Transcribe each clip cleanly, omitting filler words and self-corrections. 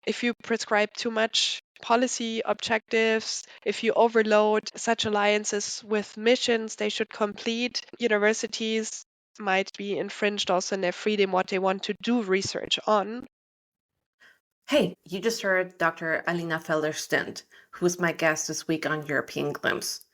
if you prescribe too much policy objectives, if you overload such alliances with missions they should complete, universities might be infringed also in their freedom what they want to do research on. Hey, you just heard Dr. Alina Felder-Stindt, who was my guest this week on European Glimpse.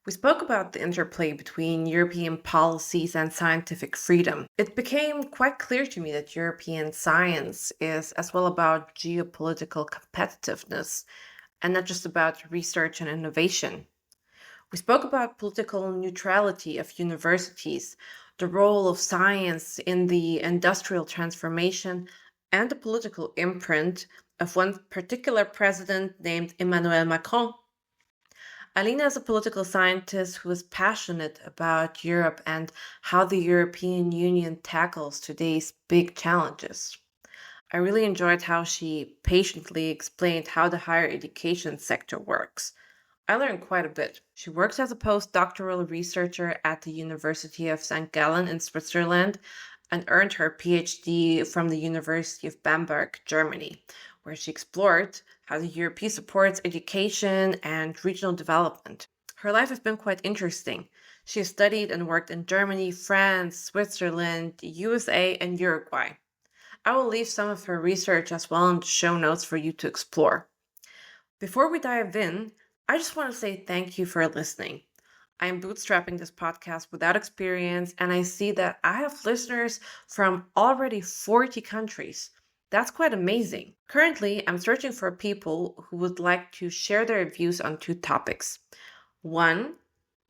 We spoke about the interplay between European policies and scientific freedom. It became quite clear to me that European science is as well about geopolitical competitiveness and not just about research and innovation. We spoke about political neutrality of universities, the role of science in the industrial transformation, and the political imprint of one particular president named Emmanuel Macron. Alina is a political scientist who is passionate about Europe and how the European Union tackles today's big challenges. I really enjoyed how she patiently explained how the higher education sector works. I learned quite a bit. She works as a postdoctoral researcher at the University of St. Gallen in Switzerland and earned her PhD from the University of Bamberg, Germany, where she explored how the Europe supports education and regional development. Her life has been quite interesting. She has studied and worked in Germany, France, Switzerland, USA, and Uruguay. I will leave some of her research as well in the show notes for you to explore. Before we dive in, I just want to say thank you for listening. I am bootstrapping this podcast without experience, and I see that I have listeners from already 40 countries. That's quite amazing. Currently, I'm searching for people who would like to share their views on two topics. One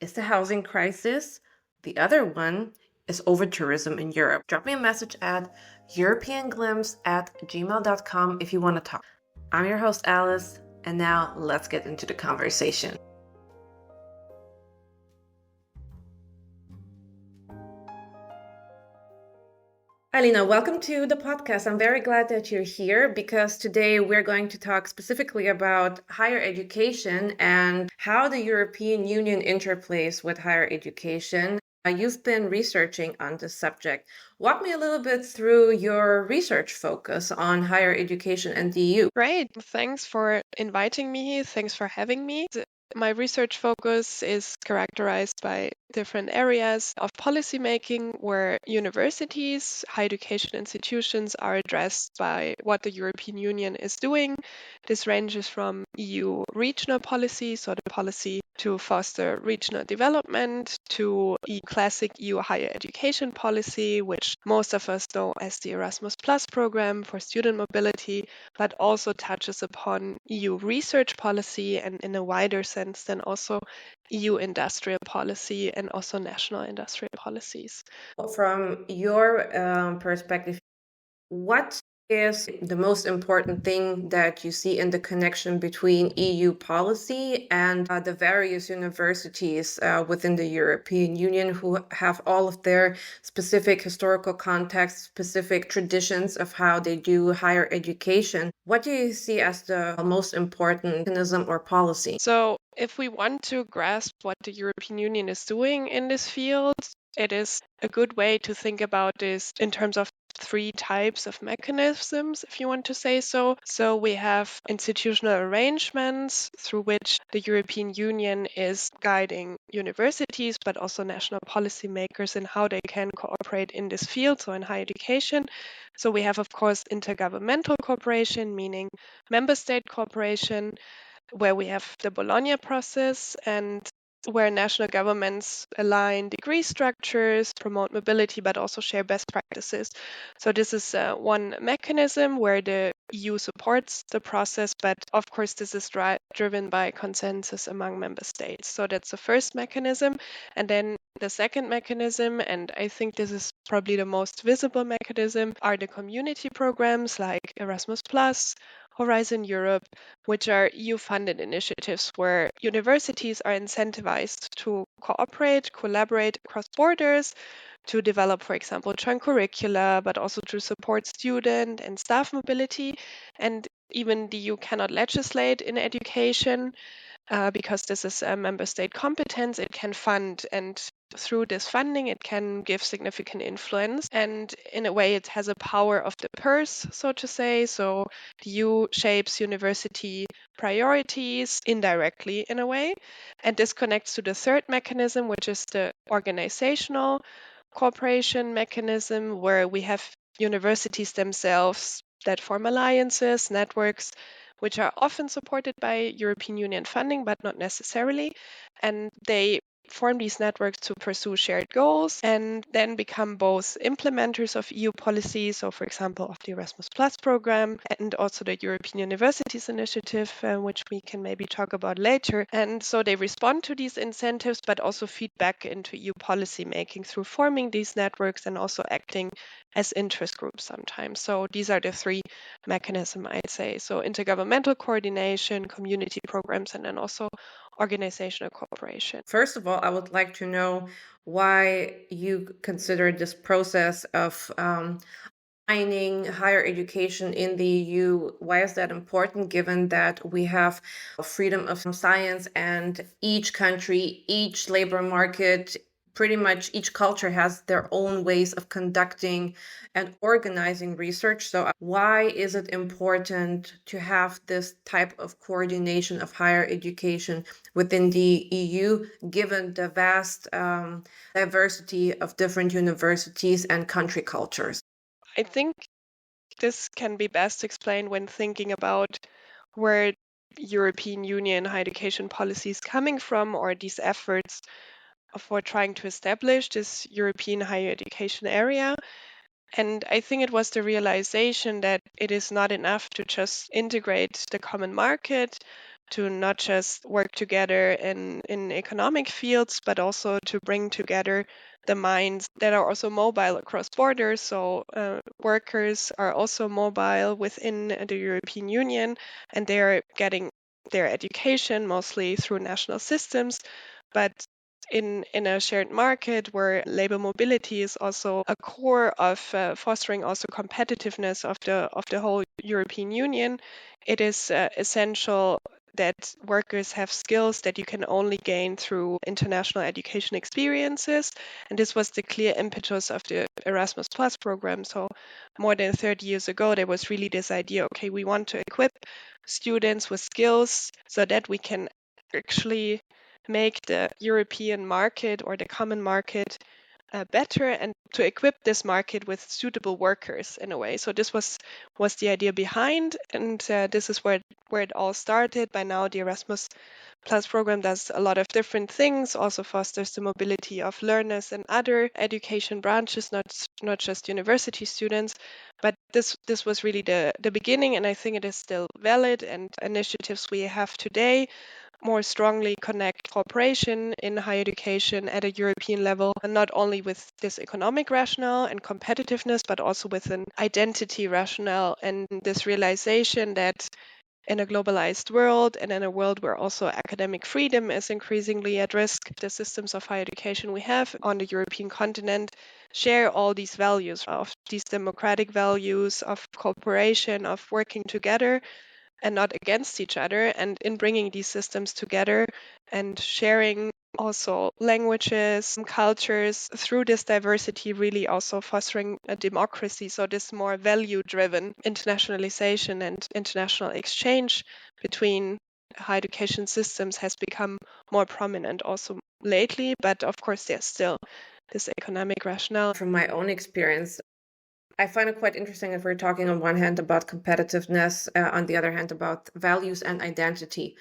is the housing crisis. The other one is over-tourism in Europe. Drop me a message at europeanglimpse@gmail.com if you want to talk. I'm your host, Alice, and now let's get into the conversation. Alina, welcome to the podcast. I'm very glad that you're here because today we're going to talk specifically about higher education and how the European Union interplays with higher education. You've been researching on this subject. Walk me a little bit through your research focus on higher education and the EU. Great. Thanks for inviting me. Thanks for having me. My research focus is characterized by different areas of policymaking where universities, higher education institutions are addressed by what the European Union is doing. This ranges from EU regional policy, so the policy to foster regional development, to classic EU higher education policy, which most of us know as the Erasmus Plus program for student mobility, but also touches upon EU research policy and in a wider sense then also EU industrial policy and also national industrial policies. From your perspective, what is the most important thing that you see in the connection between EU policy and the various universities within the European Union who have all of their specific historical context, specific traditions of how they do higher education? What do you see as the most important mechanism or policy? So if we want to grasp what the European Union is doing in this field, it is a good way to think about this in terms of three types of mechanisms, if you want to say so. So we have institutional arrangements through which the European Union is guiding universities, but also national policymakers in how they can cooperate in this field, so in higher education. So we have, of course, intergovernmental cooperation, meaning member state cooperation, where we have the Bologna process and where national governments align degree structures, promote mobility, but also share best practices. So this is one mechanism where the EU supports the process, but of course this is driven by consensus among member states. So that's the first mechanism. And then the second mechanism, and I think this is probably the most visible mechanism, are the community programs like Erasmus Plus, Horizon Europe, which are EU-funded initiatives where universities are incentivized to cooperate, collaborate across borders, to develop, for example, joint curricula, but also to support student and staff mobility. And even the EU cannot legislate in education because this is a member state competence. It can fund and through this funding, it can give significant influence. And in a way, it has a power of the purse, so to say. So the EU shapes university priorities indirectly in a way. And this connects to the third mechanism, which is the organizational cooperation mechanism, where we have universities themselves that form alliances, networks, which are often supported by European Union funding, but not necessarily. And they form these networks to pursue shared goals and then become both implementers of EU policies, so for example of the Erasmus Plus program and also the European Universities Initiative, which we can maybe talk about later. And so they respond to these incentives, but also feed back into EU policy making through forming these networks and also acting as interest groups sometimes. So these are the three mechanisms, I'd say. So intergovernmental coordination, community programs, and then also organizational cooperation. First of all, I would like to know why you consider this process of aligning higher education in the EU. Why is that important, given that we have freedom of science and each country, each labor market, pretty much each culture has their own ways of conducting and organizing research. So why is it important to have this type of coordination of higher education within the EU, given the vast diversity of different universities and country cultures? I think this can be best explained when thinking about where European Union higher education policy is coming from, or these efforts for trying to establish this European higher education area. And I think it was the realization that it is not enough to just integrate the common market, to not just work together in economic fields, but also to bring together the minds that are also mobile across borders. So workers are also mobile within the European Union, and they're getting their education mostly through national systems. But in a shared market where labor mobility is also a core of fostering also competitiveness of the whole European Union, it is essential that workers have skills that you can only gain through international education experiences. And this was the clear impetus of the Erasmus Plus program. So more than 30 years ago, there was really this idea, okay, we want to equip students with skills so that we can actually make the European market or the common market better, and to equip this market with suitable workers in a way. So this was the idea behind, and this is where it all started. By now, the Erasmus Plus program does a lot of different things, also fosters the mobility of learners and other education branches, not just university students. But this was really the beginning, and I think it is still valid. And initiatives we have today more strongly connect cooperation in higher education at a European level, and not only with this economic rationale and competitiveness, but also with an identity rationale and this realization that in a globalized world and in a world where also academic freedom is increasingly at risk, the systems of higher education we have on the European continent share all these values, of these democratic values of cooperation, of working together and not against each other. And in bringing these systems together and sharing also languages, cultures through this diversity, really also fostering a democracy. So this more value-driven internationalization and international exchange between higher education systems has become more prominent also lately. But of course, there's still this economic rationale. From my own experience, I find it quite interesting that we're talking on one hand about competitiveness, on the other hand about values and identity.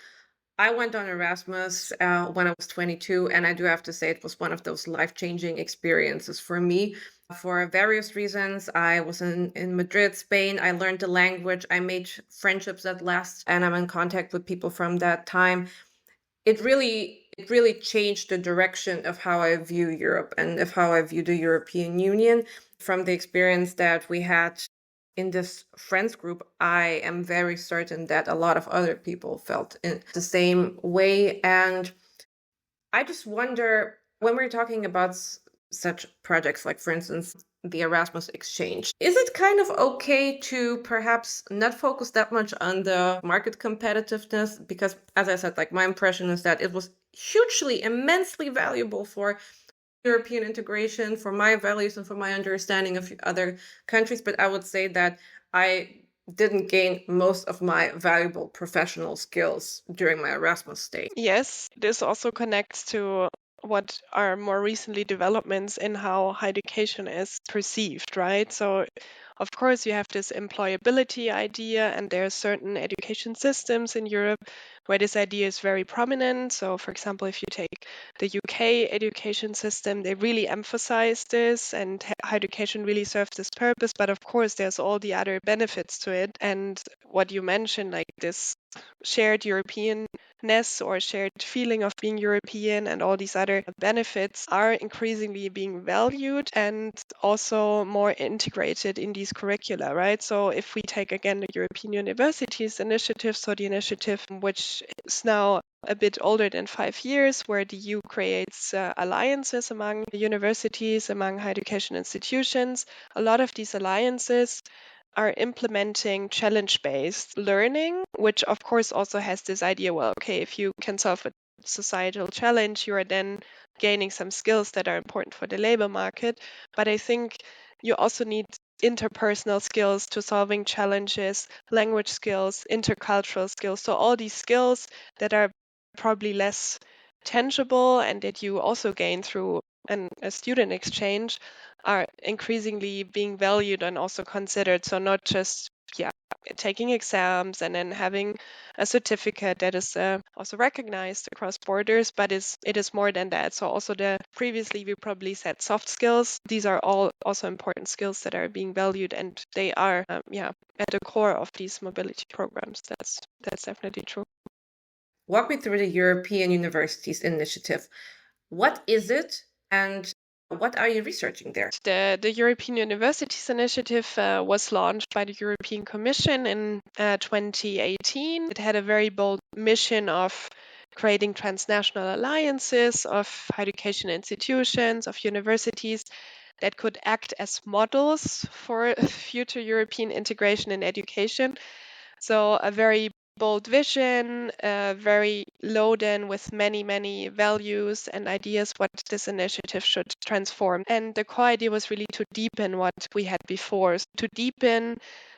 I went on Erasmus when I was 22, and I do have to say it was one of those life-changing experiences for me. For various reasons, I was in Madrid, Spain. I learned the language. I made friendships that last, and I'm in contact with people from that time. It really changed the direction of how I view Europe and of how I view the European Union. From the experience that we had in this friends group, I am very certain that a lot of other people felt in the same way. And I just wonder, when we're talking about such projects, like for instance, the Erasmus exchange, is it kind of okay to perhaps not focus that much on the market competitiveness? Because as I said, like my impression is that it was hugely, immensely valuable for European integration, for my values, and for my understanding of other countries, but I would say that I didn't gain most of my valuable professional skills during my Erasmus stay. Yes, this also connects to what are more recently developments in how higher education is perceived, right? So, of course, you have this employability idea, and there are certain education systems in Europe where this idea is very prominent. So, for example, if you take the UK education system, they really emphasize this, and higher education really serves this purpose. But of course, there's all the other benefits to it. And what you mentioned, like this shared Europeanness or shared feeling of being European and all these other benefits are increasingly being valued and also more integrated in these curricula, right? So if we take again the European Universities Initiative, so the initiative which is now a bit older than 5 years, where the EU creates alliances among universities, among higher education institutions. A lot of these alliances are implementing challenge-based learning, which of course also has this idea, well, okay, if you can solve a societal challenge, you are then gaining some skills that are important for the labor market. But I think you also need interpersonal skills to solving challenges, language skills, intercultural skills. So all these skills that are probably less tangible and that you also gain through a student exchange are increasingly being valued and also considered. So not just taking exams and then having a certificate that is also recognized across borders, but it is more than that. So also the previously we probably said soft skills. These are all also important skills that are being valued, and they are at the core of these mobility programs. That's definitely true. Walk me through the European Universities Initiative. What is it, and what are you researching there? The European Universities Initiative was launched by the European Commission in 2018. It had a very bold mission of creating transnational alliances of higher education institutions, of universities that could act as models for future European integration in education. So a very bold vision, very loaded with many, many values and ideas what this initiative should transform. And the core idea was really to deepen what we had before, to deepen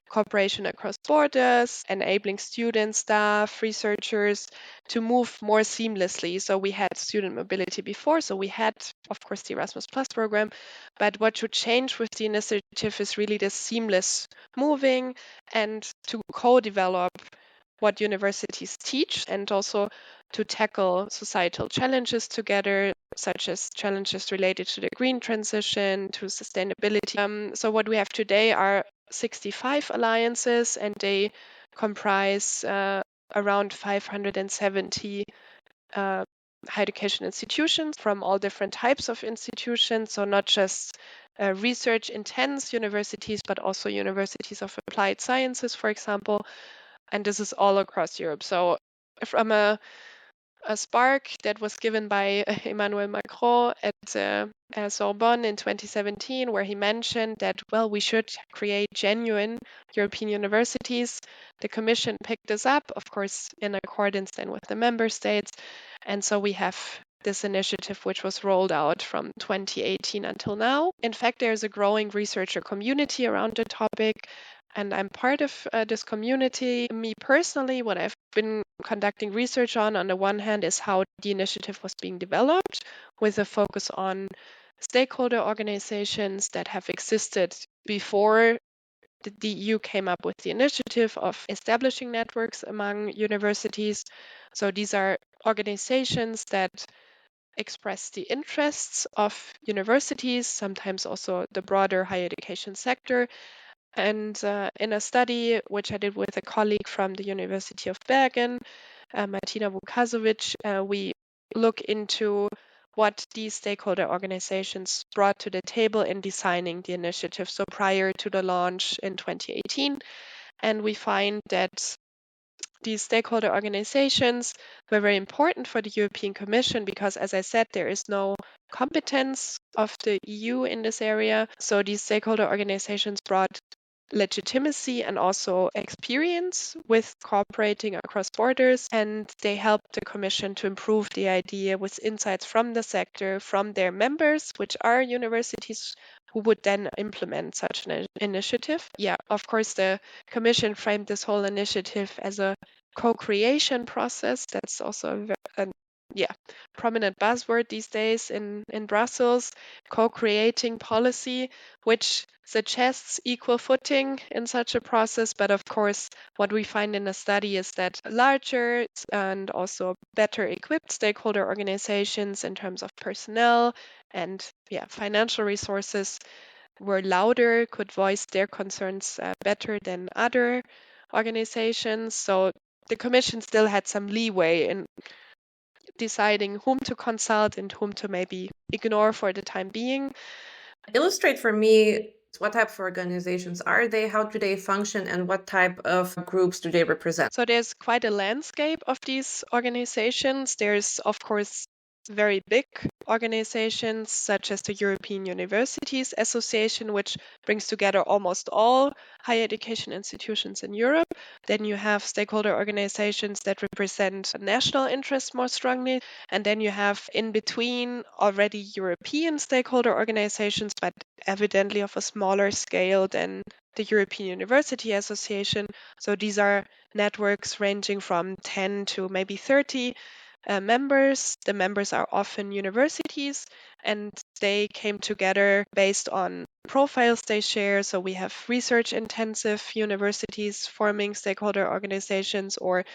cooperation across borders, enabling students, staff, researchers to move more seamlessly. So we had student mobility before, so we had, of course, the Erasmus Plus program, but what should change with the initiative is really this seamless moving and to co-develop what universities teach and also to tackle societal challenges together, such as challenges related to the green transition, to sustainability. So what we have today are 65 alliances, and they comprise around 570 higher education institutions from all different types of institutions. So not just research intense universities, but also universities of applied sciences, for example. And this is all across Europe. So from a spark that was given by Emmanuel Macron at Sorbonne in 2017, where he mentioned that, well, we should create genuine European universities. The Commission picked this up, of course, in accordance then with the member states. And so we have this initiative, which was rolled out from 2018 until now. In fact, there's a growing researcher community around the topic. And I'm part of this community. Me personally, what I've been conducting research on the one hand, is how the initiative was being developed with a focus on stakeholder organizations that have existed before the EU came up with the initiative of establishing networks among universities. So these are organizations that express the interests of universities, sometimes also the broader higher education sector. And in a study which I did with a colleague from the University of Bergen, Martina Vukasovic, we look into what these stakeholder organizations brought to the table in designing the initiative. So prior to the launch in 2018, and we find that these stakeholder organizations were very important for the European Commission because, as I said, there is no competence of the EU in this area. So these stakeholder organizations brought legitimacy and also experience with cooperating across borders, and they help the Commission to improve the idea with insights from the sector, from their members, which are universities who would then implement such an initiative. Yeah, of course, the Commission framed this whole initiative as a co-creation process. That's also a yeah, prominent buzzword these days in Brussels, co-creating policy, which suggests equal footing in such a process. But of course, what we find in the study is that larger and also better equipped stakeholder organizations in terms of personnel and financial resources were louder, could voice their concerns better than other organizations. So the Commission still had some leeway in deciding whom to consult and whom to maybe ignore for the time being. Illustrate for me what type of organizations are they, how do they function, and what type of groups do they represent? So there's quite a landscape of these organizations. There's, of course, very big organizations such as the European Universities Association, which brings together almost all higher education institutions in Europe. Then you have stakeholder organizations that represent national interests more strongly. And then you have in between already European stakeholder organizations, but evidently of a smaller scale than the European University Association. So these are networks ranging from 10 to maybe 30 members. The members are often universities, and they came together based on profiles they share. So we have research intensive universities forming stakeholder organizations, or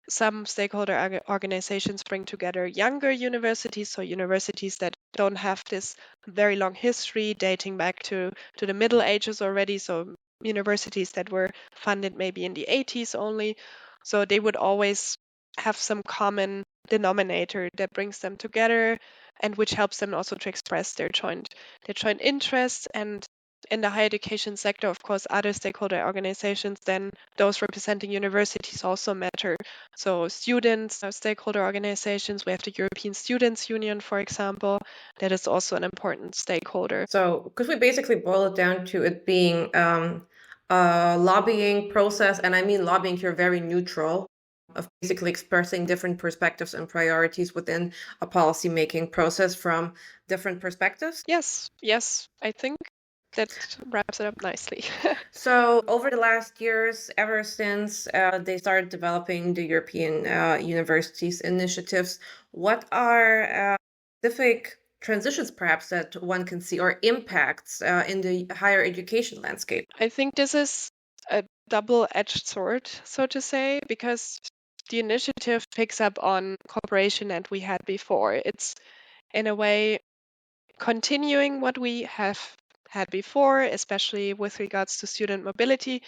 some stakeholder organizations bring together younger universities, so universities that don't have this very long history dating back to the Middle Ages already, so universities that were funded maybe in the 80s only. So they would always have some common denominator that brings them together and which helps them also to express their joint interests. And in the higher education sector, of course, other stakeholder organizations than those representing universities also matter. So students are stakeholder organizations. We have the European Students' Union, for example, that is also an important stakeholder. So could we basically boil it down to it being a lobbying process? And I mean lobbying here very neutral, of basically expressing different perspectives and priorities within a policy-making process from different perspectives? Yes, I think that wraps it up nicely. So over the last years, ever since they started developing the European universities initiatives, what are specific transitions perhaps that one can see or impacts in the higher education landscape? I think this is a double-edged sword, so to say, because the initiative picks up on cooperation that we had before. It's in a way continuing what we have had before, especially with regards to student mobility.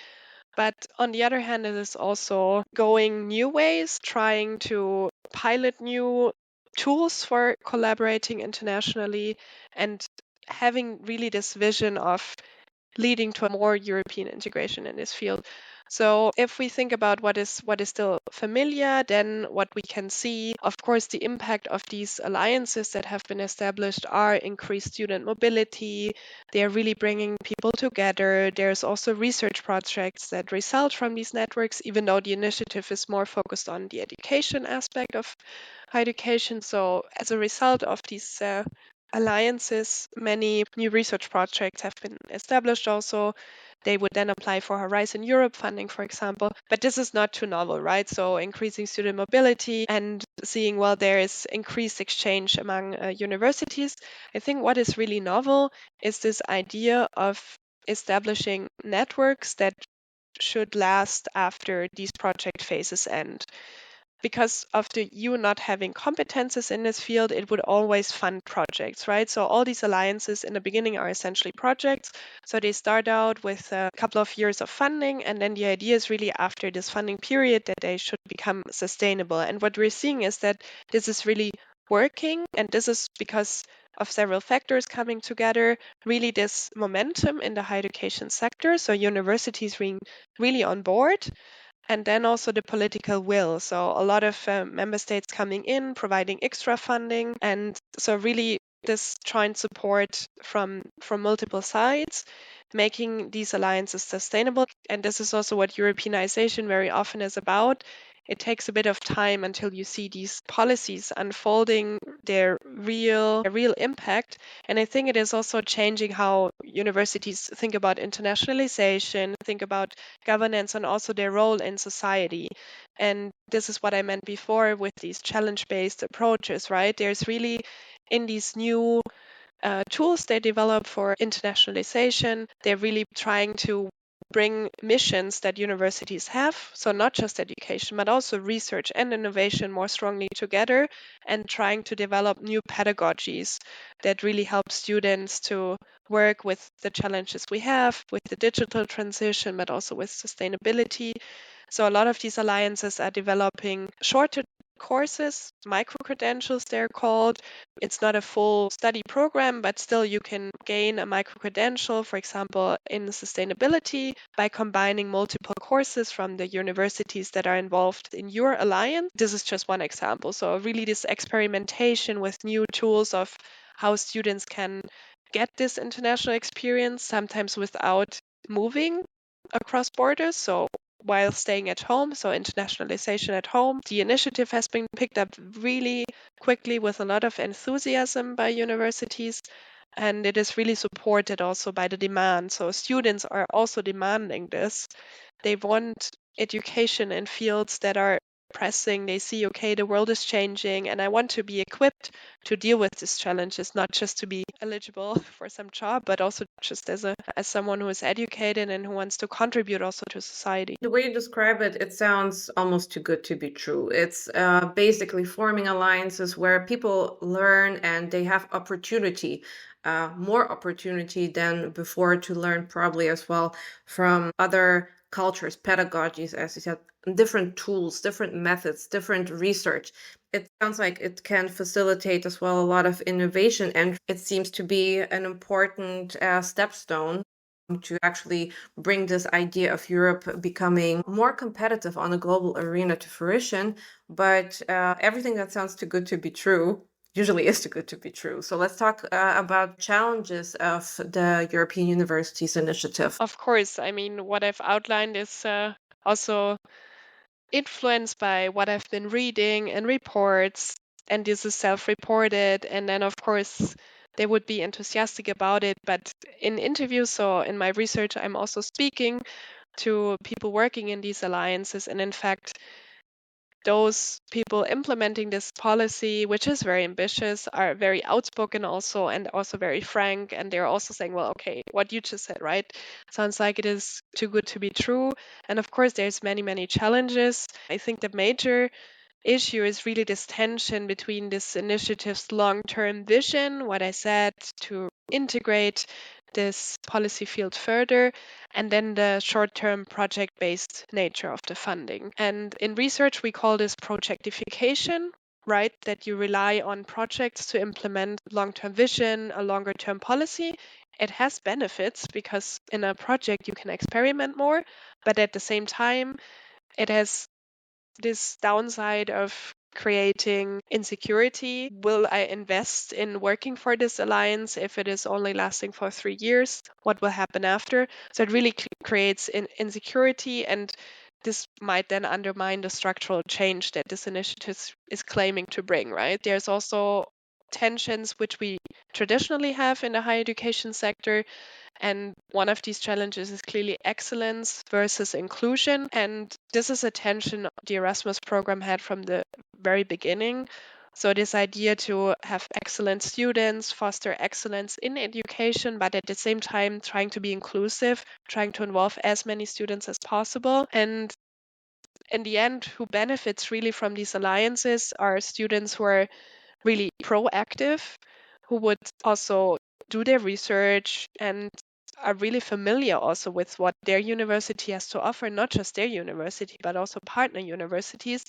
But on the other hand, it is also going new ways, trying to pilot new tools for collaborating internationally and having really this vision of leading to a more European integration in this field. So if we think about what is still familiar, then what we can see, of course, the impact of these alliances that have been established are increased student mobility. They are really bringing people together. There's also research projects that result from these networks, even though the initiative is more focused on the education aspect of higher education. So as a result of these alliances, many new research projects have been established also. They would then apply for Horizon Europe funding, for example. But this is not too novel, right? So increasing student mobility and seeing, well, there is increased exchange among universities. I think what is really novel is this idea of establishing networks that should last after these project phases end. Because of the EU not having competences in this field, it would always fund projects, right? So all these alliances in the beginning are essentially projects. So they start out with a couple of years of funding, and then the idea is really after this funding period that they should become sustainable. And what we're seeing is that this is really working, and this is because of several factors coming together, really this momentum in the higher education sector. So universities being really on board, and then also the political will. So a lot of member states coming in, providing extra funding, and so really this joint support from multiple sides. making these alliances sustainable. And this is also what Europeanization very often is about. It takes a bit of time until you see these policies unfolding their real impact. And I think it is also changing how universities think about internationalization, think about governance, and also their role in society. And this is what I meant before with these challenge-based approaches, right? There's really in these new tools they develop for internationalization, they're really trying to bring missions that universities have, so not just education, but also research and innovation more strongly together, and trying to develop new pedagogies that really help students to work with the challenges we have with the digital transition, but also with sustainability. So a lot of these alliances are developing shorter courses, micro credentials they're called. It's not a full study program, but still you can gain a micro credential, for example, in sustainability by combining multiple courses from the universities that are involved in your alliance. This is just one example. So really this experimentation with new tools of how students can get this international experience, sometimes without moving across borders. So while staying at home, so internationalization at home. The initiative has been picked up really quickly with a lot of enthusiasm by universities, and it is really supported also by the demand. So students are also demanding this. They want education in fields that are pressing. They see, okay, the world is changing, and I want to be equipped to deal with these challenges, not just to be eligible for some job, but also just as someone who is educated and who wants to contribute also to society. The way you describe it, it sounds almost too good to be true. It's basically forming alliances where people learn and they have opportunity, more opportunity than before to learn probably as well from other cultures, pedagogies, as you said, different tools, different methods, different research. It sounds like it can facilitate as well a lot of innovation, and it seems to be an important stepstone to actually bring this idea of Europe becoming more competitive on a global arena to fruition. But everything that sounds too good to be true usually is too good to be true. So let's talk about challenges of the European Universities Initiative. Of course, I mean, what I've outlined is also influenced by what I've been reading and reports, and this is self-reported. And then, of course, they would be enthusiastic about it. But in interviews or in my research, I'm also speaking to people working in these alliances. And in fact, those people implementing this policy, which is very ambitious, are very outspoken also and also very frank. And they're also saying, well, okay, what you just said, right? Sounds like it is too good to be true. And of course, there's many challenges. I think the major issue is really this tension between this initiative's long-term vision, what I said, to integrate this policy field further, and then the short-term project-based nature of the funding. And in research, we call this projectification, right? That you rely on projects to implement long-term vision, a longer-term policy. It has benefits because in a project you can experiment more, but at the same time, it has this downside of creating insecurity. Will I invest in working for this alliance if it is only lasting for 3 years? What will happen after? So it really creates insecurity, and this might then undermine the structural change that this initiative is claiming to bring, right? There's also tensions which we traditionally have in the higher education sector, and one of these challenges is clearly excellence versus inclusion. And this is a tension the Erasmus program had from the very beginning. So, this idea to have excellent students, foster excellence in education, but at the same time, trying to be inclusive, trying to involve as many students as possible. And in the end, who benefits really from these alliances are students who are really proactive, who would also do their research and are really familiar also with what their university has to offer, not just their university, but also partner universities.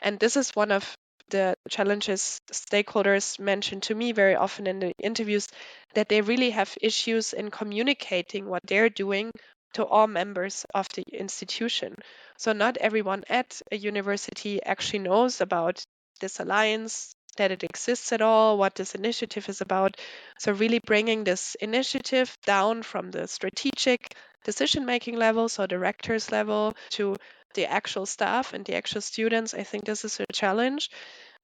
And this is one of the challenges stakeholders mention to me very often in the interviews, that they really have issues in communicating what they're doing to all members of the institution. So not everyone at a university actually knows about this alliance, that it exists at all, what this initiative is about. So really bringing this initiative down from the strategic decision-making level, so directors level, to the actual staff and the actual students. I think this is a challenge.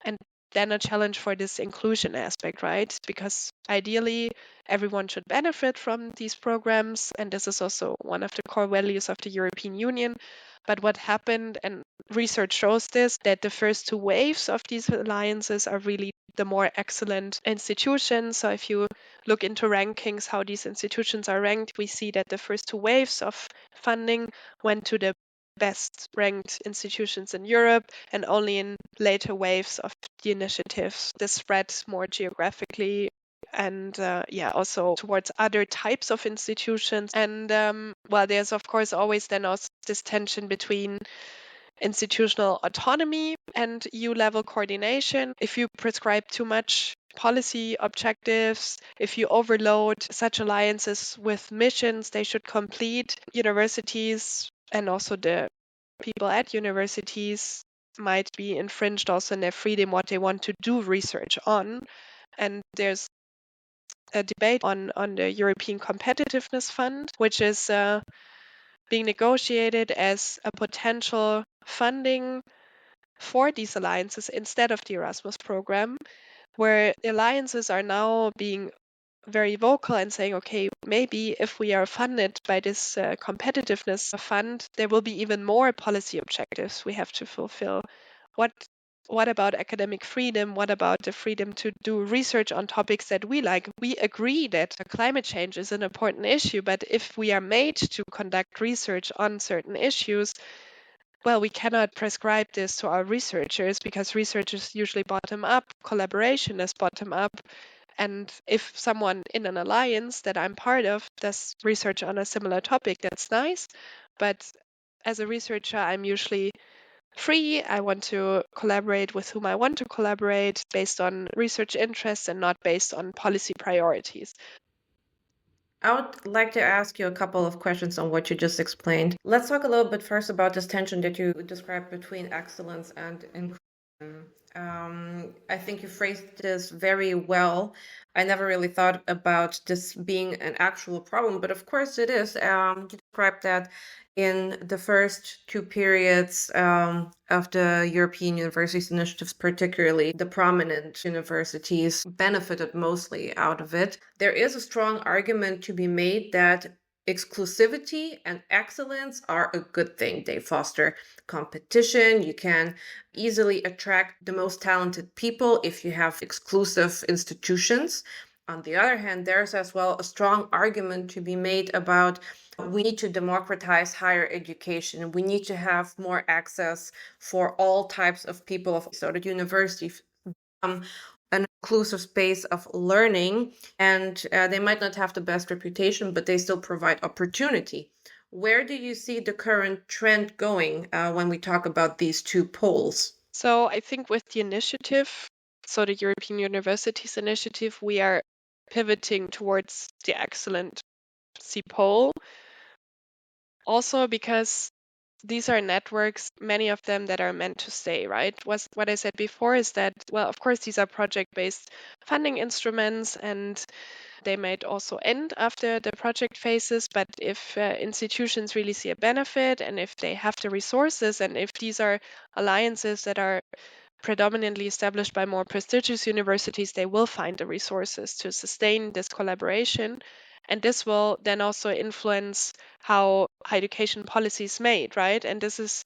And then a challenge for this inclusion aspect, right? Because ideally, everyone should benefit from these programs. And this is also one of the core values of the European Union. But what happened, and research shows this, that the first two waves of these alliances are really the more excellent institutions. So if you look into rankings, how these institutions are ranked, we see that the first two waves of funding went to the best ranked institutions in Europe, and only in later waves of the initiatives this spread more geographically and also towards other types of institutions. And there's of course always then also this tension between institutional autonomy and EU level coordination. If you prescribe too much policy objectives, if you overload such alliances with missions they should complete, universities and also the people at universities might be infringed also in their freedom what they want to do research on. And there's a debate on the European Competitiveness Fund, which is being negotiated as a potential funding for these alliances instead of the Erasmus program, where alliances are now being very vocal and saying, okay, maybe if we are funded by this competitiveness fund, there will be even more policy objectives we have to fulfill. What about academic freedom? What about the freedom to do research on topics that we like? We agree that climate change is an important issue, but if we are made to conduct research on certain issues, well, we cannot prescribe this to our researchers because research is usually bottom up, collaboration is bottom up. And if someone in an alliance that I'm part of does research on a similar topic, that's nice. But as a researcher, I'm usually free. I want to collaborate with whom I want to collaborate based on research interests and not based on policy priorities. I would like to ask you a couple of questions on what you just explained. Let's talk a little bit first about this tension that you described between excellence and inclusion. I think you phrased this very well. I never really thought about this being an actual problem, but of course it is. You described that in the first two periods of the European Universities Initiatives, particularly the prominent universities benefited mostly out of it. There is a strong argument to be made that exclusivity and excellence are a good thing. They foster competition. You can easily attract the most talented people if you have exclusive institutions. On the other hand, there's as well a strong argument to be made about we need to democratize higher education. We need to have more access for all types of people so that universities become an inclusive space of learning, and they might not have the best reputation, but they still provide opportunity. Where do you see the current trend going when we talk about these two poles? So I think with the initiative, so the European Universities Initiative, we are pivoting towards the excellent pole. Also because these are networks, many of them that are meant to stay, right? What I said before is that, well, of course, these are project-based funding instruments and they might also end after the project phases. But if institutions really see a benefit and if they have the resources and if these are alliances that are predominantly established by more prestigious universities, they will find the resources to sustain this collaboration. And this will then also influence how higher education policy is made, right? And this is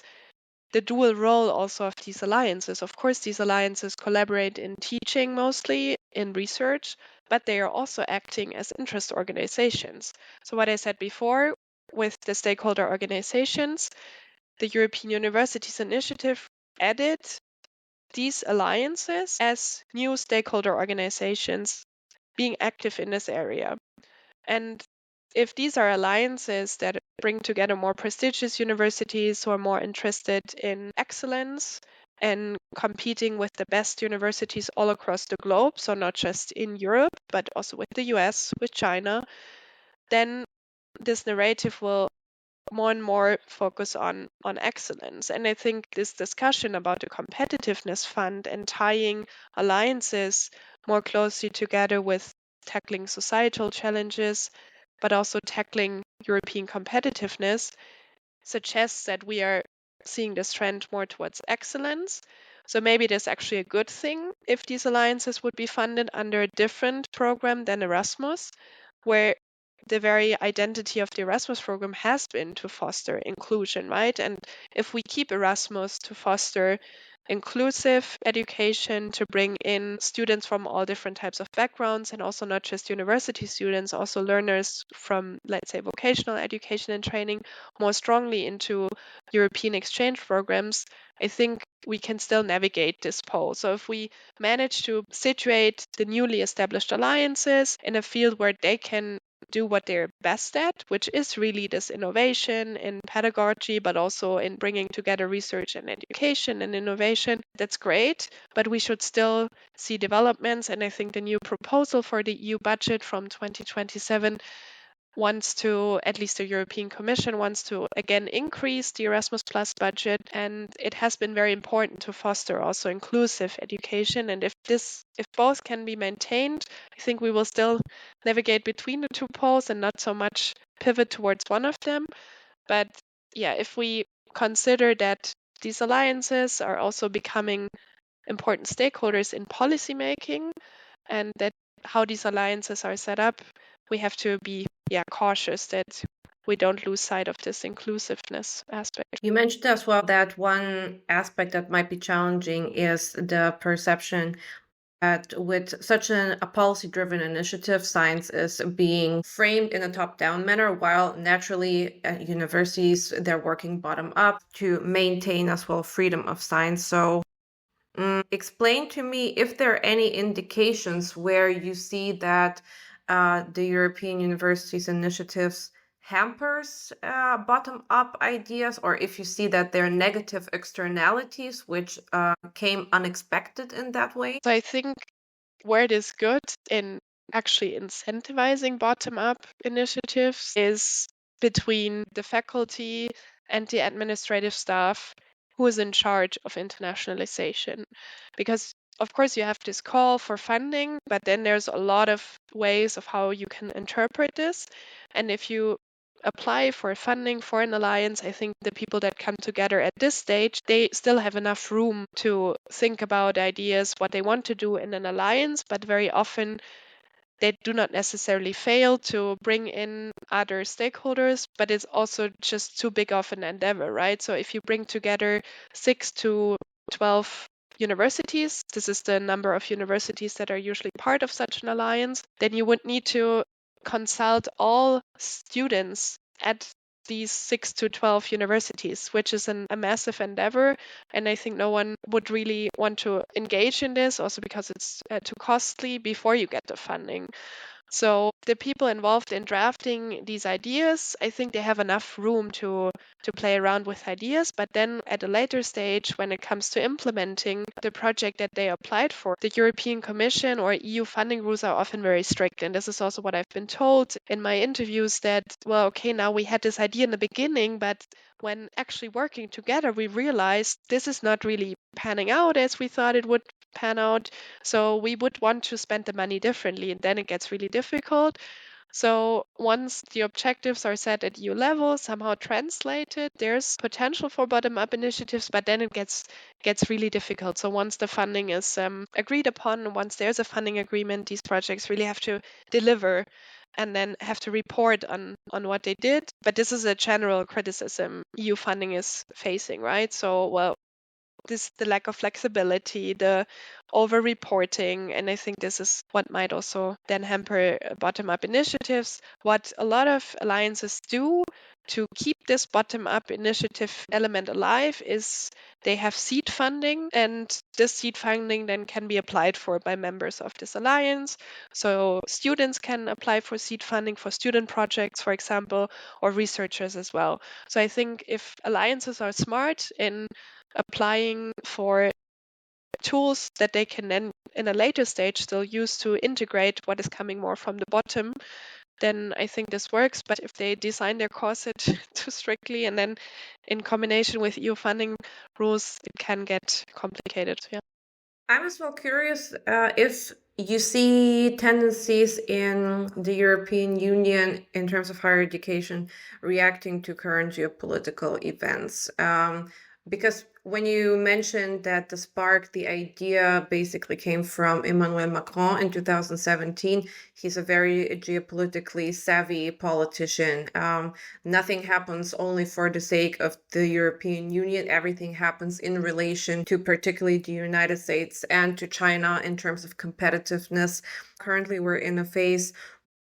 the dual role also of these alliances. Of course, these alliances collaborate in teaching mostly, in research, but they are also acting as interest organizations. So what I said before with the stakeholder organizations, the European Universities Initiative added these alliances as new stakeholder organizations being active in this area. And if these are alliances that bring together more prestigious universities who are more interested in excellence and competing with the best universities all across the globe, so not just in Europe, but also with the US, with China, then this narrative will more and more focus on excellence. And I think this discussion about the competitiveness fund and tying alliances more closely together with tackling societal challenges, but also tackling European competitiveness, suggests that we are seeing this trend more towards excellence. So maybe it is actually a good thing if these alliances would be funded under a different program than Erasmus, where the very identity of the Erasmus program has been to foster inclusion, right? And if we keep Erasmus to foster inclusive education, to bring in students from all different types of backgrounds, and also not just university students, also learners from, let's say, vocational education and training more strongly into European exchange programs, I think we can still navigate this pole. So if we manage to situate the newly established alliances in a field where they can do what they're best at, which is really this innovation in pedagogy, but also in bringing together research and education and innovation. That's great, but we should still see developments. And I think the new proposal for the EU budget from 2027 wants to, at least the European Commission wants to again increase the Erasmus Plus budget. And it has been very important to foster also inclusive education. And if both can be maintained, I think we will still navigate between the two poles and not so much pivot towards one of them. But yeah, if we consider that these alliances are also becoming important stakeholders in policymaking, and that how these alliances are set up, we have to be cautious that we don't lose sight of this inclusiveness aspect. You mentioned as well that one aspect that might be challenging is the perception that with such a policy-driven initiative, science is being framed in a top-down manner, while naturally at universities, they're working bottom-up to maintain as well freedom of science. So explain to me if there are any indications where you see that the European universities initiatives hampers bottom-up ideas, or if you see that there are negative externalities which came unexpected in that way. So I think where it is good in actually incentivizing bottom-up initiatives is between the faculty and the administrative staff who is in charge of internationalization. Because of course you have this call for funding, but then there's a lot of ways of how you can interpret this. And if you apply for funding for an alliance, I think the people that come together at this stage, they still have enough room to think about ideas, what they want to do in an alliance, but very often they do not necessarily fail to bring in other stakeholders, but it's also just too big of an endeavor, right? So if you bring together 6 to 12 universities, this is the number of universities that are usually part of such an alliance, then you would need to consult all students at these 6 to 12 universities, which is a massive endeavor. And I think no one would really want to engage in this, also because it's too costly before you get the funding. So the people involved in drafting these ideas, I think they have enough room to play around with ideas. But then at a later stage, when it comes to implementing the project that they applied for, the European Commission or EU funding rules are often very strict. And this is also what I've been told in my interviews that, well, okay, now we had this idea in the beginning, but when actually working together, we realized this is not really panning out as we thought it would pan out. So we would want to spend the money differently, and then it gets really difficult. So once the objectives are set at EU level, somehow translated, there's potential for bottom-up initiatives, but then it gets really difficult. So once the funding is agreed upon, once there's a funding agreement, these projects really have to deliver and then have to report on what they did. But this is a general criticism EU funding is facing, right? So, well, the lack of flexibility, the over reporting, and I think this is what might also then hamper bottom up initiatives. What a lot of alliances do to keep this bottom up initiative element alive is they have seed funding, and this seed funding then can be applied for by members of this alliance. So students can apply for seed funding for student projects, for example, or researchers as well. So I think if alliances are smart in applying for tools that they can then in a later stage still use to integrate what is coming more from the bottom, then I think this works. But if they design their corset too strictly, and then in combination with EU funding rules, it can get complicated. Yeah. I'm as well curious if you see tendencies in the European Union in terms of higher education reacting to current geopolitical events. Because when you mentioned that the spark, the idea basically came from Emmanuel Macron in 2017, he's a very geopolitically savvy politician. Nothing happens only for the sake of the European Union. Everything happens in relation to particularly the United States and to China in terms of competitiveness. Currently, we're in a phase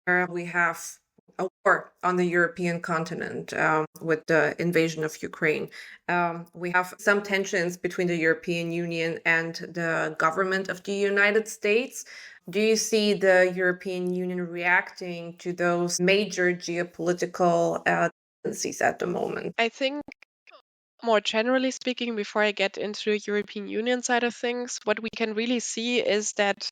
where we have a war on the European continent with the invasion of Ukraine. We have some tensions between the European Union and the government of the United States. Do you see the European Union reacting to those major geopolitical tendencies at the moment? I think more generally speaking, before I get into the European Union side of things, what we can really see is that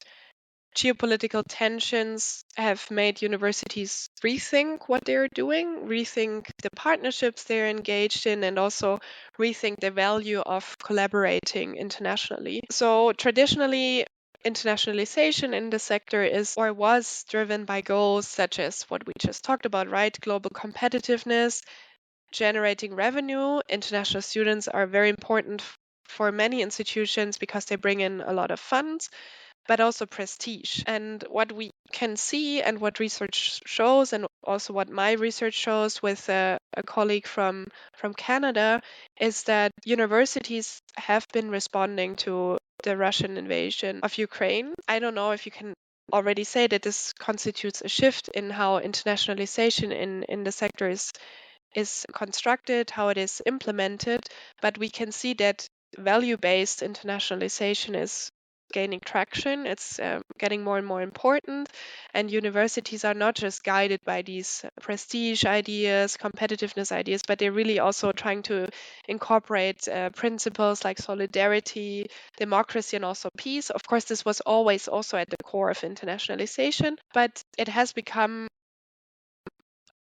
geopolitical tensions have made universities rethink what they're doing, rethink the partnerships they're engaged in, and also rethink the value of collaborating internationally. So traditionally, internationalization in the sector is or was driven by goals such as what we just talked about, right? Global competitiveness, generating revenue. International students are very important for many institutions because they bring in a lot of funds, but also prestige. And what we can see and what research shows, and also what my research shows with a colleague from Canada, is that universities have been responding to the Russian invasion of Ukraine. I don't know if you can already say that this constitutes a shift in how internationalization in the sector is constructed, how it is implemented, but we can see that value-based internationalization is gaining traction. It's getting more and more important, and universities are not just guided by these prestige ideas, competitiveness ideas, but they're really also trying to incorporate principles like solidarity, democracy, and also peace. Of course, this was always also at the core of internationalization, but it has become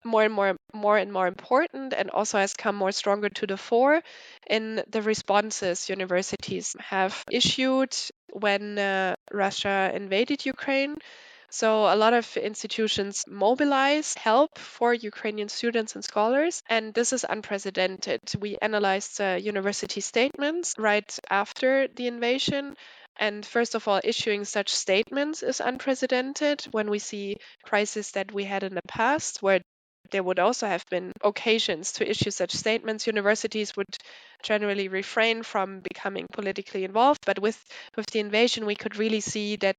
more and more important, and also has come more stronger to the fore in the responses universities have issued when Russia invaded Ukraine. So a lot of institutions mobilized help for Ukrainian students and scholars, and this is unprecedented. We analyzed university statements right after the invasion. And first of all, issuing such statements is unprecedented when we see crises that we had in the past, where there would also have been occasions to issue such statements. Universities would generally refrain from becoming politically involved, but with the invasion, we could really see that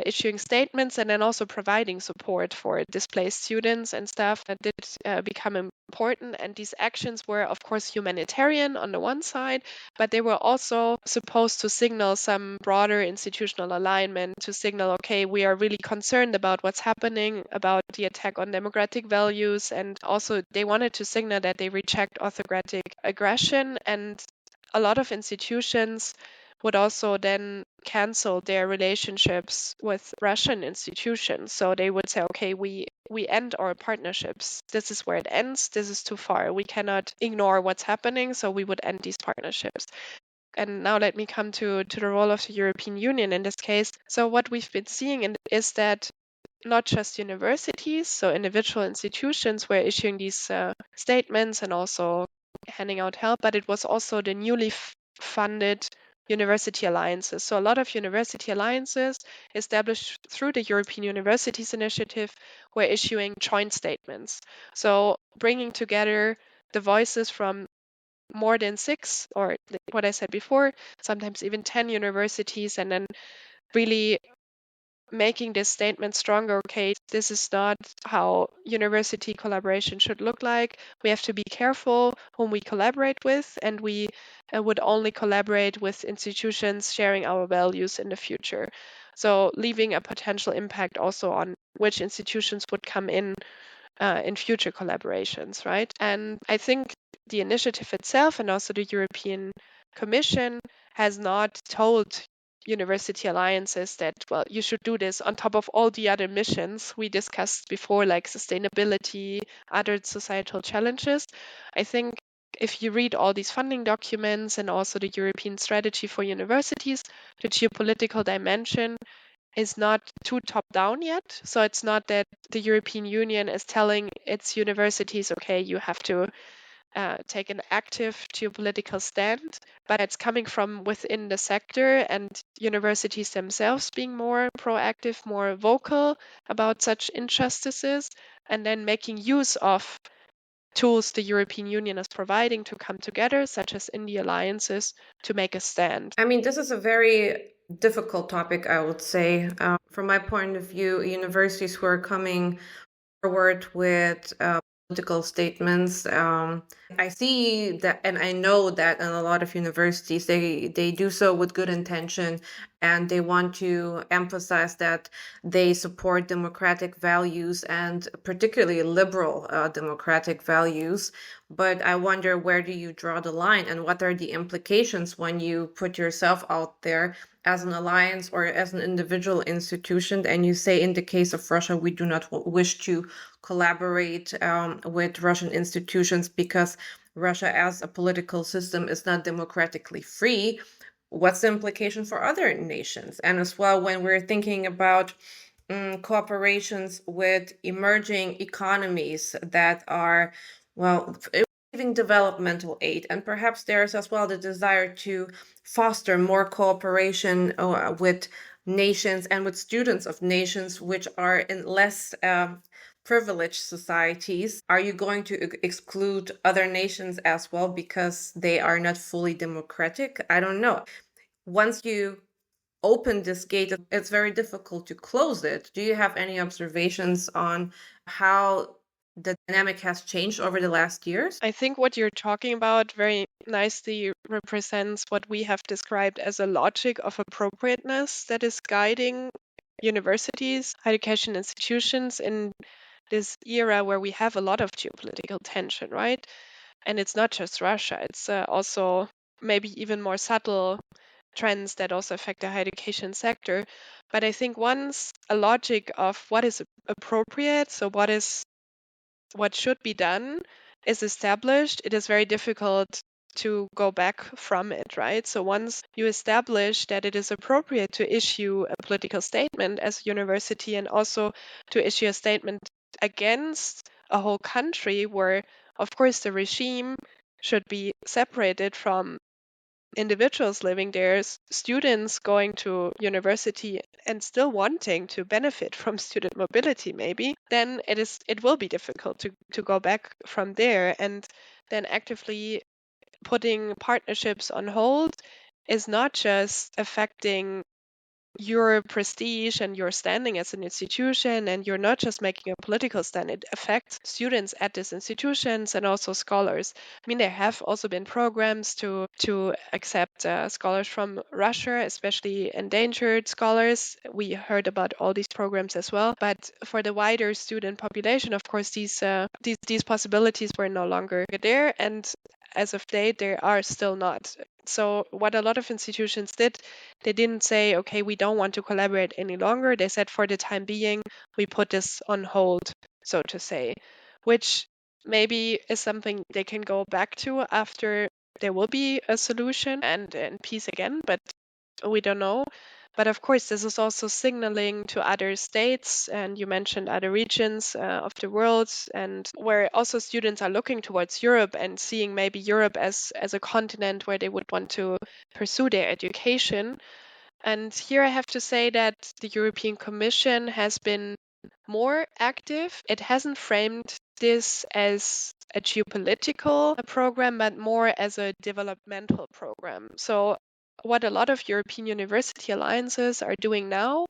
issuing statements and then also providing support for displaced students and staff that did become important. And these actions were, of course, humanitarian on the one side, but they were also supposed to signal some broader institutional alignment, to signal, okay, we are really concerned about what's happening, about the attack on democratic values. And also they wanted to signal that they reject autocratic aggression. And a lot of institutions would also then cancel their relationships with Russian institutions. So they would say, okay, we end our partnerships. This is where it ends. This is too far. We cannot ignore what's happening. So we would end these partnerships. And now let me come to the role of the European Union in this case. So what we've been seeing is that not just universities, so individual institutions were issuing these statements and also handing out help, but it was also the newly funded university alliances. So a lot of university alliances established through the European Universities Initiative were issuing joint statements. So bringing together the voices from more than 6, or what I said before, sometimes even 10 universities, and then really making this statement stronger. Okay, this is not how university collaboration should look like. We have to be careful whom we collaborate with, and we would only collaborate with institutions sharing our values in the future. So leaving a potential impact also on which institutions would come in future collaborations, right? And I think the initiative itself and also the European Commission has not told university alliances that, well, you should do this on top of all the other missions we discussed before, like sustainability, other societal challenges. I think if you read all these funding documents and also the European strategy for universities, the geopolitical dimension is not too top down yet. So it's not that the European Union is telling its universities, okay, you have to take an active geopolitical stand, but it's coming from within the sector and universities themselves being more proactive, more vocal about such injustices, and then making use of tools the European Union is providing to come together, such as in the alliances, to make a stand. I mean, this is a very difficult topic, I would say. From my point of view, universities who are coming forward with political statements. I see that, and I know that in a lot of universities, they do so with good intention, and they want to emphasize that they support democratic values and particularly liberal democratic values. But I wonder, where do you draw the line, and what are the implications when you put yourself out there as an alliance or as an individual institution, and you say, in the case of Russia, we do not wish to collaborate with Russian institutions because Russia as a political system is not democratically free. What's the implication for other nations? And as well, when we're thinking about cooperations with emerging economies that are, well, giving developmental aid, and perhaps there's as well the desire to foster more cooperation with nations and with students of nations which are in less privileged societies. Are you going to exclude other nations as well because they are not fully democratic? I don't know. Once you open this gate, it's very difficult to close it. Do you have any observations on how the dynamic has changed over the last years? I think what you're talking about very nicely represents what we have described as a logic of appropriateness that is guiding universities, education institutions in this era where we have a lot of geopolitical tension, right? And it's not just Russia, it's also maybe even more subtle trends that also affect the higher education sector. But I think once a logic of what is appropriate, so what should be done is established, it is very difficult to go back from it, right? So once you establish that it is appropriate to issue a political statement as a university and also to issue a statement against a whole country where, of course, the regime should be separated from individuals living there, students going to university and still wanting to benefit from student mobility maybe, then it will be difficult to go back from there. And then actively putting partnerships on hold is not just affecting your prestige and your standing as an institution, and you're not just making a political stand, it affects students at these institutions and also scholars. I mean, there have also been programs to accept scholars from Russia, especially endangered scholars. We heard about all these programs as well, but for the wider student population, of course, these possibilities were no longer there, and as of date, they are still not. So what a lot of institutions did, they didn't say, okay, we don't want to collaborate any longer. They said, for the time being, we put this on hold, so to say, which maybe is something they can go back to after there will be a solution and peace again, but we don't know. But of course, this is also signaling to other states, and you mentioned other regions of the world, and where also students are looking towards Europe and seeing maybe Europe as a continent where they would want to pursue their education. And here I have to say that the European Commission has been more active. It hasn't framed this as a geopolitical program, but more as a developmental program. So what a lot of European university alliances are doing now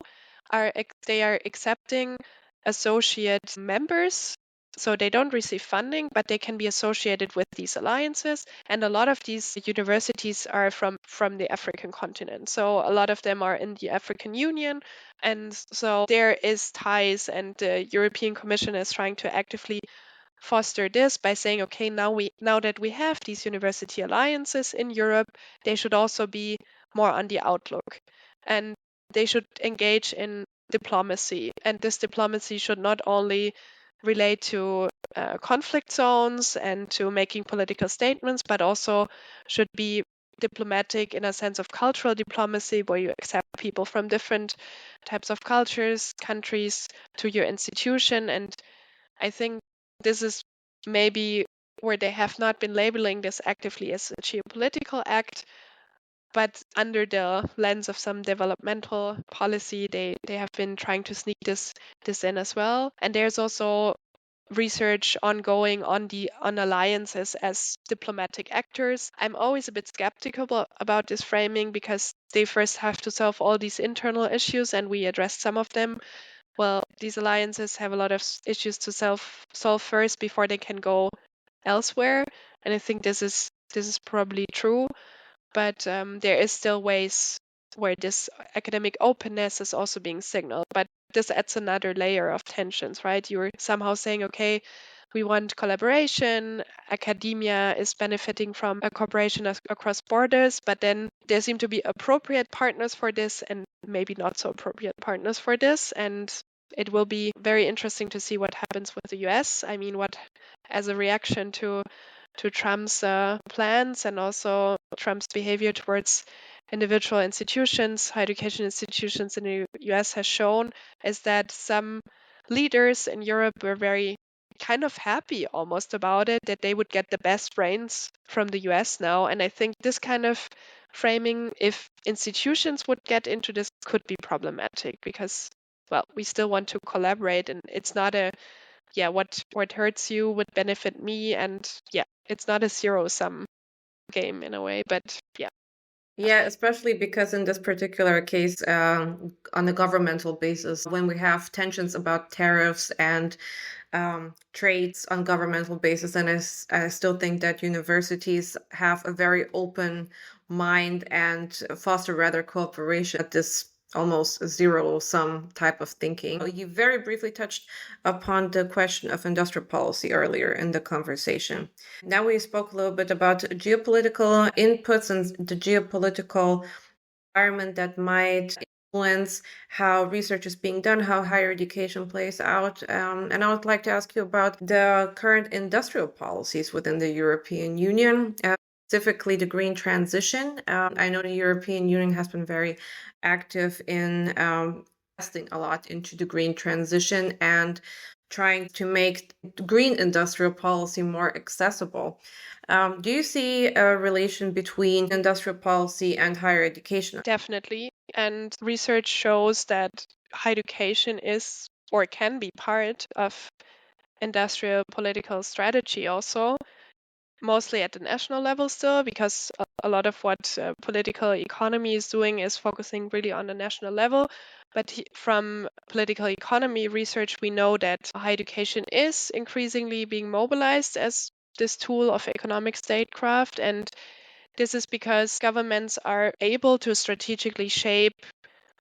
they are accepting associate members. So they don't receive funding, but they can be associated with these alliances. And a lot of these universities are from the African continent. So a lot of them are in the African Union. And so there is ties, and the European Commission is trying to actively foster this by saying, okay, now that we have these university alliances in Europe, they should also be more on the outlook. and they should engage in diplomacy. And this diplomacy should not only relate to conflict zones and to making political statements, but also should be diplomatic in a sense of cultural diplomacy, where you accept people from different types of cultures, countries to your institution. And I think this is maybe where they have not been labeling this actively as a geopolitical act, but under the lens of some developmental policy, they have been trying to sneak this in as well. And there's also research ongoing on alliances as diplomatic actors. I'm always a bit skeptical about this framing because they first have to solve all these internal issues, and we addressed some of them. Well, these alliances have a lot of issues to solve first before they can go elsewhere, and I think this is probably true. But there is still ways where this academic openness is also being signaled. But this adds another layer of tensions, right? You're somehow saying, okay, we want collaboration, academia is benefiting from a cooperation across borders, but then there seem to be appropriate partners for this and maybe not so appropriate partners for this. And it will be very interesting to see what happens with the US. I mean, what as a reaction to Trump's plans and also Trump's behavior towards individual institutions, higher education institutions in the US has shown is that some leaders in Europe were very kind of happy almost about it, that they would get the best brains from the US now. And I think this kind of framing, if institutions would get into this, could be problematic because, well, we still want to collaborate and it's not a what hurts you would benefit me, and it's not a zero sum game in a way, but yeah. Yeah, especially because in this particular case, on a governmental basis, when we have tensions about tariffs and trades on governmental basis, and I still think that universities have a very open mind and foster rather cooperation at this almost zero-sum type of thinking. You very briefly touched upon the question of industrial policy earlier in the conversation. Now we spoke a little bit about geopolitical inputs and the geopolitical environment that might influence how research is being done, how higher education plays out. And I would like to ask you about the current industrial policies within the European Union, specifically the green transition. I know the European Union has been very active in investing a lot into the green transition and trying to make green industrial policy more accessible. Do you see a relation between industrial policy and higher education? Definitely. And research shows that higher education is or can be part of industrial political strategy also, mostly at the national level still, because a lot of what political economy is doing is focusing really on the national level. But from political economy research, we know that higher education is increasingly being mobilized as this tool of economic statecraft. And this is because governments are able to strategically shape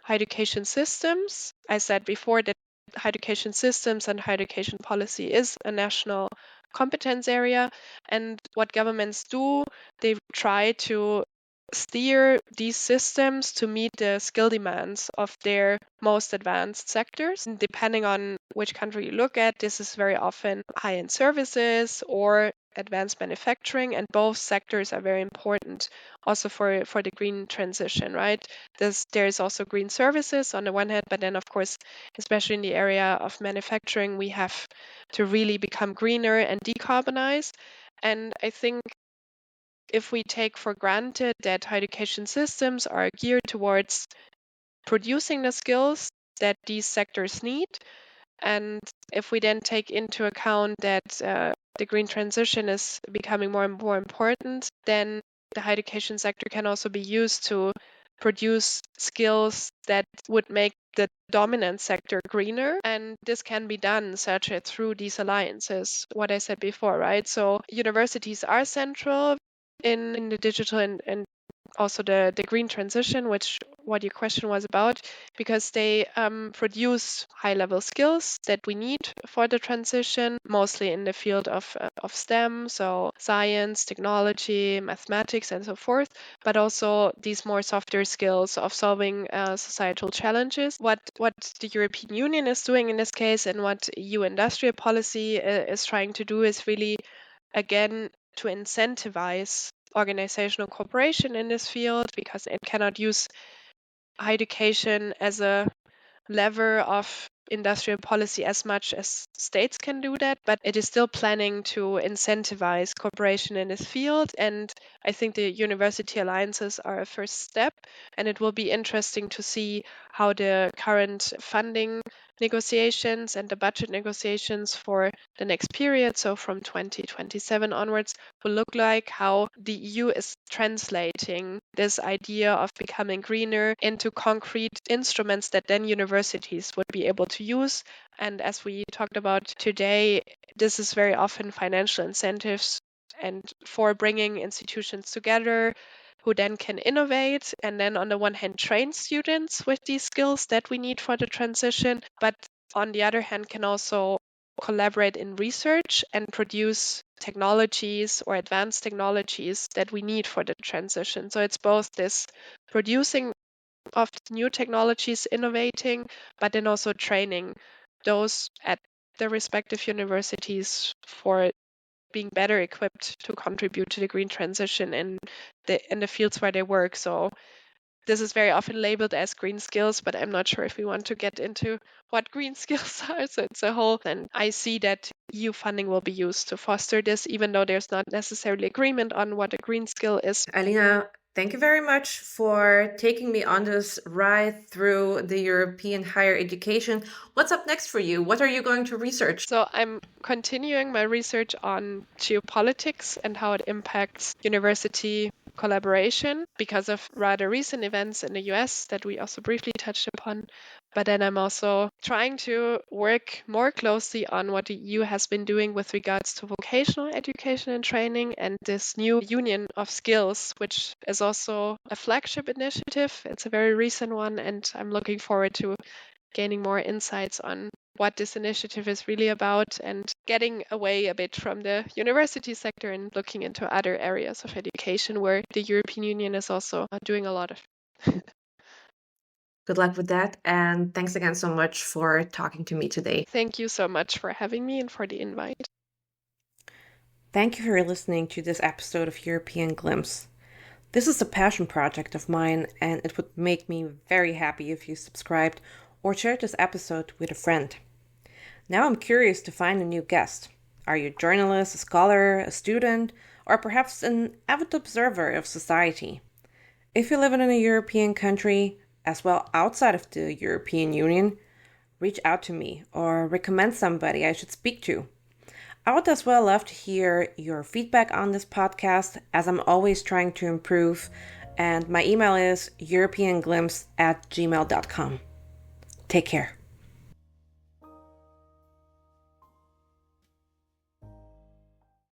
higher education systems. I said before that higher education systems and higher education policy is a national competence area. And what governments do, they try to steer these systems to meet the skill demands of their most advanced sectors. And depending on which country you look at, this is very often high-end services or advanced manufacturing, and both sectors are very important also for the green transition, right? There's also green services on the one hand, but then of course, especially in the area of manufacturing, we have to really become greener and decarbonize. And I think if we take for granted that higher education systems are geared towards producing the skills that these sectors need, and if we then take into account that the green transition is becoming more and more important, then the higher education sector can also be used to produce skills that would make the dominant sector greener. And this can be done such as through these alliances, what I said before, right? So universities are central in the digital and also the green transition, which what your question was about, because they produce high-level skills that we need for the transition, mostly in the field of STEM, so science, technology, mathematics, and so forth, but also these more softer skills of solving societal challenges. What the European Union is doing in this case, and what EU industrial policy is trying to do, is really, again, to incentivize organizational cooperation in this field, because it cannot use higher education as a lever of industrial policy as much as states can do that, but it is still planning to incentivize cooperation in this field. And I think the university alliances are a first step, and it will be interesting to see how the current funding negotiations and the budget negotiations for the next period, so from 2027 onwards, will look like, how the EU is translating this idea of becoming greener into concrete instruments that then universities would be able to use. And as we talked about today, this is very often financial incentives and for bringing institutions together who then can innovate and then on the one hand train students with these skills that we need for the transition, but on the other hand can also collaborate in research and produce technologies or advanced technologies that we need for the transition. So it's both this producing of new technologies, innovating, but then also training those at the respective universities for being better equipped to contribute to the green transition in the fields where they work. So this is very often labeled as green skills, but I'm not sure if we want to get into what green skills are. So it's a whole, and I see that EU funding will be used to foster this, even though there's not necessarily agreement on what a green skill is. Alina, thank you very much for taking me on this ride through the European higher education. What's up next for you? What are you going to research? So I'm continuing my research on geopolitics and how it impacts university collaboration because of rather recent events in the US that we also briefly touched upon. But then I'm also trying to work more closely on what the EU has been doing with regards to vocational education and training and this new union of skills, which is also a flagship initiative. It's a very recent one, and I'm looking forward to gaining more insights on what this initiative is really about and getting away a bit from the university sector and looking into other areas of education where the European Union is also doing a lot of. Good luck with that, and thanks again so much for talking to me today. Thank you so much for having me and for the invite. Thank you for listening to this episode of European Glimpse. This is a passion project of mine, and it would make me very happy if you subscribed or shared this episode with a friend. Now I'm curious to find a new guest. Are you a journalist, a scholar, a student, or perhaps an avid observer of society? If you live in a European country, as well outside of the European Union, reach out to me or recommend somebody I should speak to. I would as well love to hear your feedback on this podcast, as I'm always trying to improve, and my email is europeanglimpse@gmail.com. Take care.